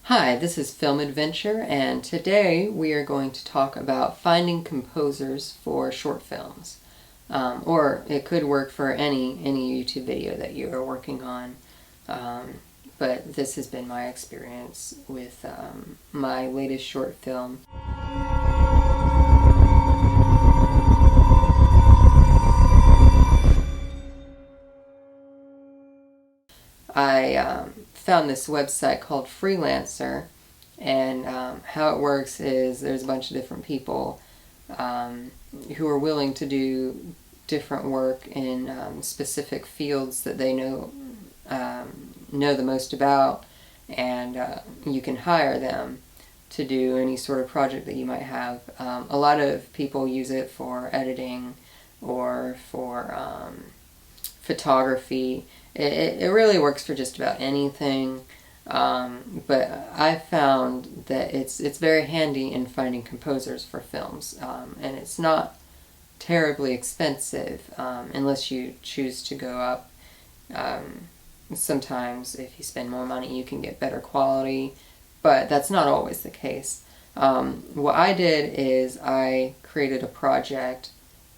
Hi, this is Film Adventure, and today we are going to talk about finding composers for short films. Or it could work for any YouTube video that you are working on. But this has been my experience with my latest short film. I found this website called Freelancer, and how it works is there's a bunch of different people who are willing to do different work in specific fields that they know the most about, and you can hire them to do any sort of project that you might have. A lot of people use it for editing or for photography. It really works for just about anything, but I found that it's very handy in finding composers for films, and it's not terribly expensive unless you choose to go up. Sometimes if you spend more money you can get better quality, but that's not always the case. What I did is I created a project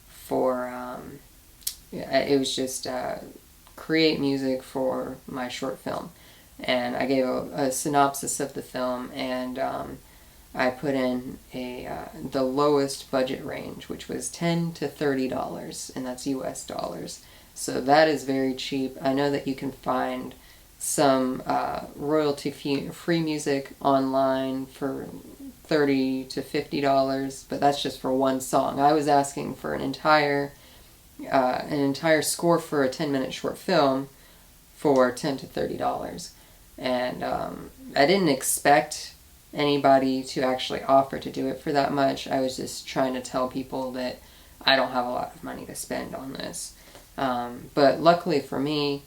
for, it was just create music for my short film, and I gave a synopsis of the film, and I put in the lowest budget range, which was $10 to $30, and that's US dollars. So that is very cheap. I know that you can find some royalty-free music online for $30 to $50, but that's just for one song. I was asking for an entire score for a 10-minute short film for $10 to $30, and I didn't expect anybody to actually offer to do it for that much. I was just trying to tell people that I don't have a lot of money to spend on this. But luckily for me,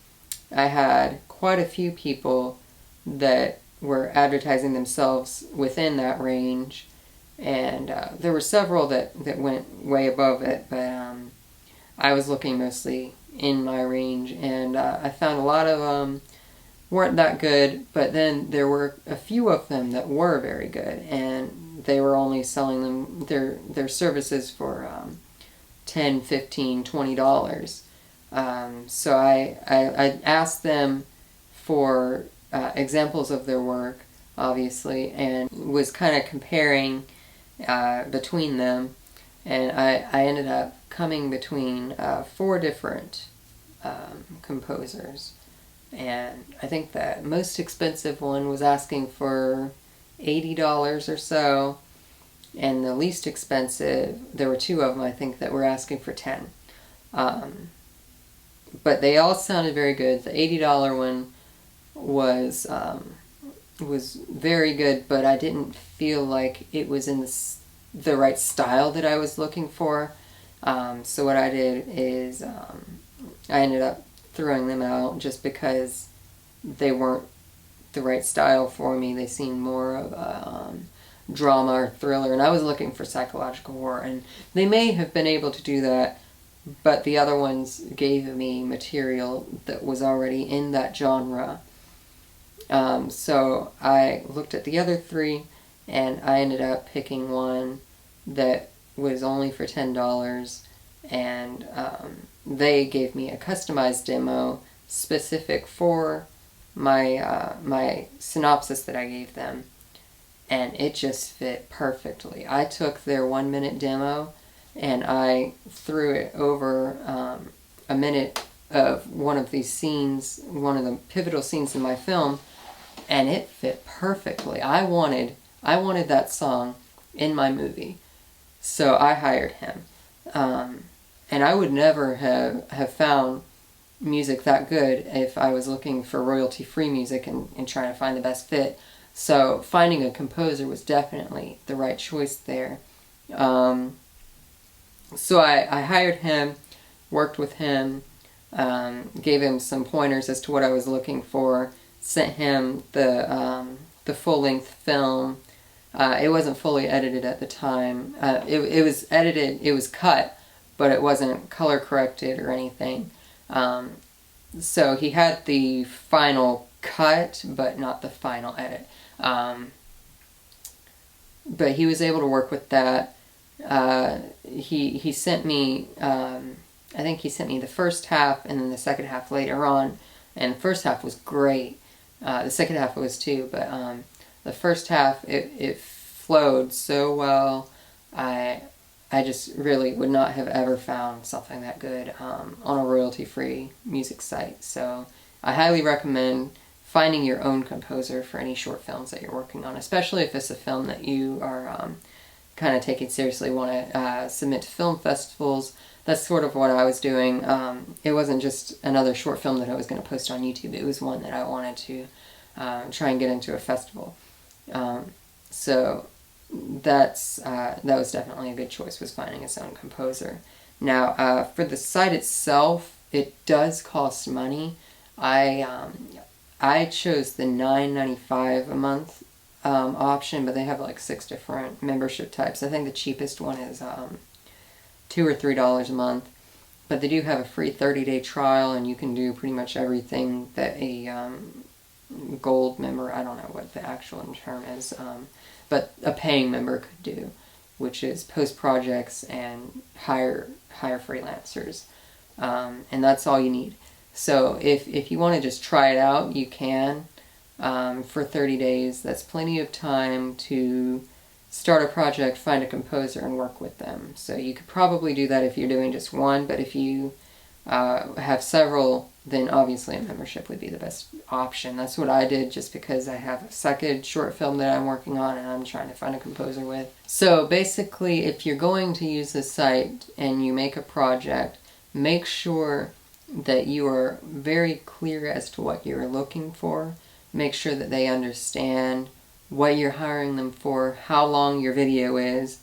I had quite a few people that were advertising themselves within that range, and there were several that went way above it, but I was looking mostly in my range, and I found a lot of them weren't that good, but then there were a few of them that were very good, and they were only selling them their services for $10, $15, $20. So I asked them for examples of their work, obviously, and was kind of comparing between them, and I ended up coming between 4 different composers, and I think the most expensive one was asking for $80 or so, and the least expensive, there were 2 of them I think that were asking for $10. But they all sounded very good. The $80 one was very good, but I didn't feel like it was in the right style that I was looking for. So what I did is I ended up throwing them out just because they weren't the right style for me. They seemed more of drama or thriller, and I was looking for psychological horror, and they may have been able to do that, but the other ones gave me material that was already in that genre. So I looked at the other 3, and I ended up picking one that was only for $10, and they gave me a customized demo specific for my synopsis that I gave them, and it just fit perfectly. I took their 1-minute demo and I threw it over a minute of one of these scenes, one of the pivotal scenes in my film, and it fit perfectly. I wanted that song in my movie, so I hired him. And I would never have found music that good if I was looking for royalty-free music and trying to find the best fit. So finding a composer was definitely the right choice there. So I hired him, worked with him, gave him some pointers as to what I was looking for, sent him the full-length film. It wasn't fully edited at the time. It was edited, it was cut, but it wasn't color corrected or anything. So he had the final cut, but not the final edit. But he was able to work with that. He sent me, I think he sent me the first half and then the second half later on, and the first half was great. The second half was too, but the first half, it flowed so well. I just really would not have ever found something that good on a royalty-free music site. So I highly recommend finding your own composer for any short films that you're working on, especially if it's a film that you are kind of taking seriously, want to submit to film festivals. That's sort of what I was doing. It wasn't just another short film that I was going to post on YouTube. It was one that I wanted to try and get into a festival. So that was definitely a good choice, was finding its own composer. Now, for the site itself, it does cost money. I chose the $9.95 a month option, but they have like 6 different membership types. I think the cheapest one is $2 or $3 a month, but they do have a free 30-day trial, and you can do pretty much everything that a gold member, I don't know what the actual term is, but a paying member could do, which is post projects and hire freelancers, and that's all you need. So if you want to just try it out, you can. For 30 days, that's plenty of time to start a project, find a composer, and work with them. So you could probably do that if you're doing just one, but if you have several, then obviously a membership would be the best option. That's what I did, just because I have a second short film that I'm working on and I'm trying to find a composer with. So basically, if you're going to use this site and you make a project, make sure that you are very clear as to what you're looking for. Make sure that they understand what you're hiring them for, how long your video is,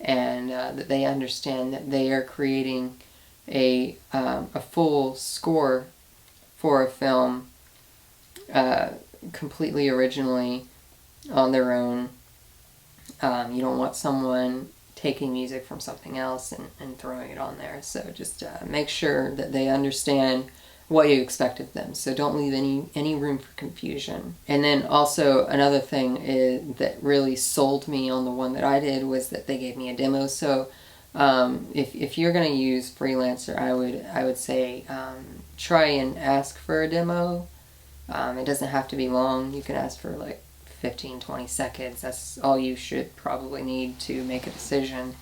and that they understand that they are creating a full score for a film completely originally on their own. You don't want someone taking music from something else and throwing it on there. So just make sure that they understand what you expect of them. So don't leave any room for confusion. And then also another thing that really sold me on the one that I did was that they gave me a demo. So if you're going to use Freelancer, I would say try and ask for a demo. It doesn't have to be long. You can ask for like 15-20 seconds. That's all you should probably need to make a decision,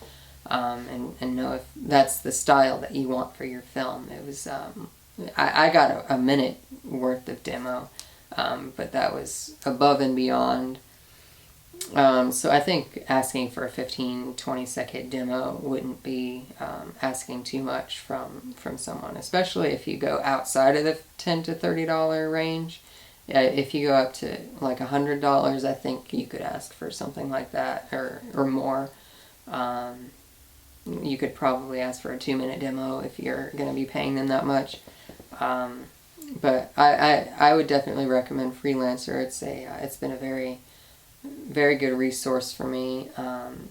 and know if that's the style that you want for your film. It was I got a minute worth of demo, but that was above and beyond. So I think asking for a 15-20 second demo wouldn't be asking too much from someone, especially if you go outside of the $10 to $30 range. If you go up to like $100, I think you could ask for something like that, or more. You could probably ask for a 2-minute demo if you're going to be paying them that much. But I would definitely recommend Freelancer. It's been a very, very good resource for me. And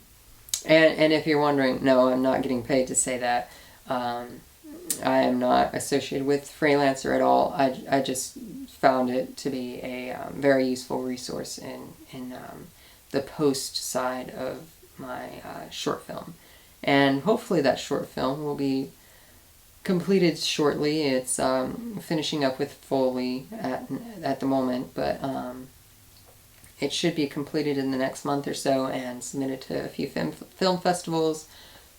if you're wondering, no, I'm not getting paid to say that. I am not associated with Freelancer at all. I just found it to be a very useful resource in the post side of my short film. And hopefully that short film will be completed shortly. It's finishing up with Foley at the moment, but it should be completed in the next month or so and submitted to a few film festivals.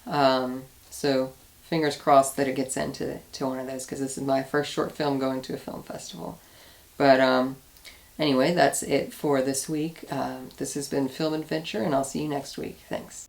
So fingers crossed that it gets into one of those, because this is my first short film going to a film festival. But anyway, that's it for this week. This has been Film Adventure, and I'll see you next week. Thanks.